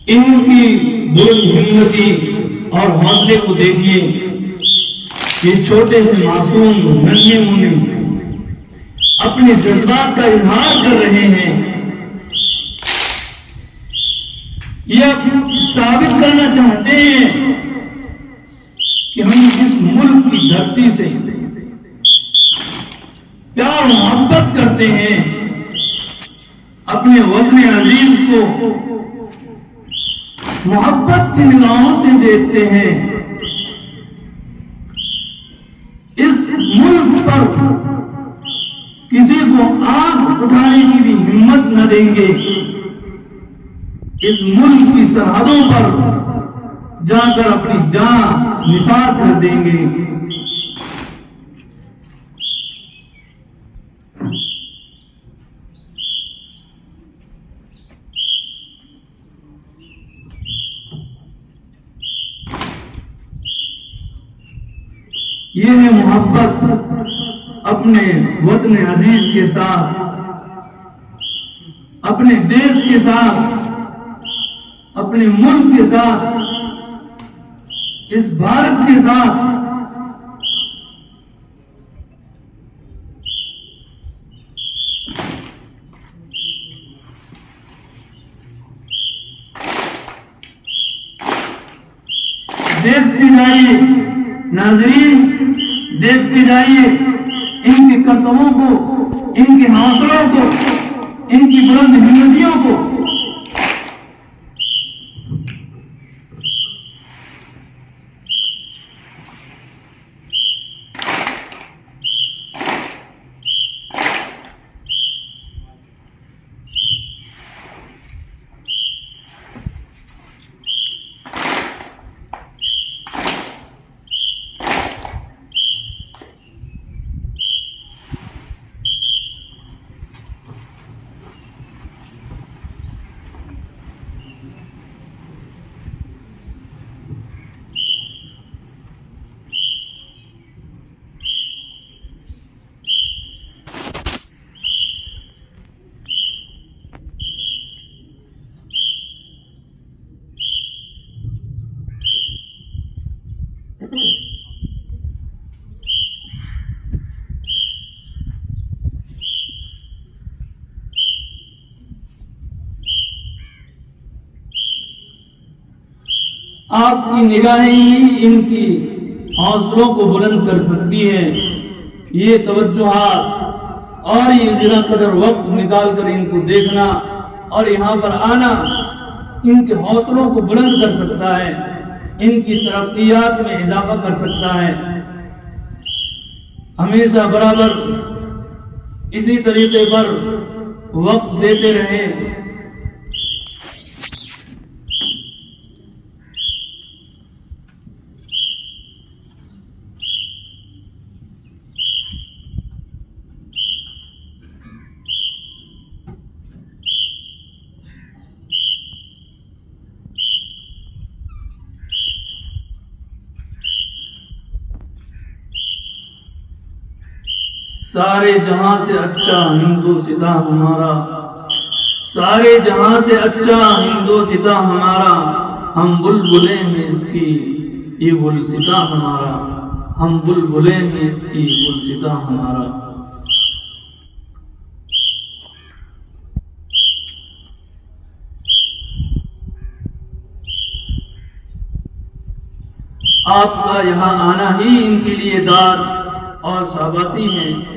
इनकी बुलंद हिम्मती और हौसले को देखिए। ये छोटे से मासूम नन्हे मुन्ने अपने जज्बात का इजहार कर रहे हैं। ये साबित करना चाहते हैं कि हम इस मुल्क की धरती से प्यार मोहब्बत करते हैं, अपने वतन अजीज को मोहब्बत की निगाहों से देखते हैं। इस मुल्क पर किसी को आंख उठाने की भी हिम्मत न देंगे। इस मुल्क की सरहदों पर जाकर अपनी जान निसार कर देंगे। ये है मोहब्बत अपने वतन अजीज के साथ, अपने देश के साथ, अपने मुल्क के साथ, इस भारत के साथ। देखते जाइए नाज़रीन, देखते जाइए इनके कदमों को, इनके हौसलों को, इनकी बुलंद हिम्मतियों को। आपकी निगाहें ही इनकी हौसलों को बुलंद कर सकती है। ये तवज्जुहात और ये जरा कदर वक्त निकाल कर इनको देखना और यहाँ पर आना इनके हौसलों को बुलंद कर सकता है, इनकी तरक्कियात में इजाफा कर सकता है। हमेशा बराबर इसी तरीके पर वक्त देते रहें। सारे जहां से अच्छा हिंदुस्तां हमारा, सारे जहां से अच्छा हिंदुस्तां हमारा। हम बुलबुलें हैं इसकी ये गुलसितां हमारा, हम बुलबुलें हैं इसकी गुलसितां हमारा। आपका यहाँ आना ही इनके लिए दाद और शाबाशी है।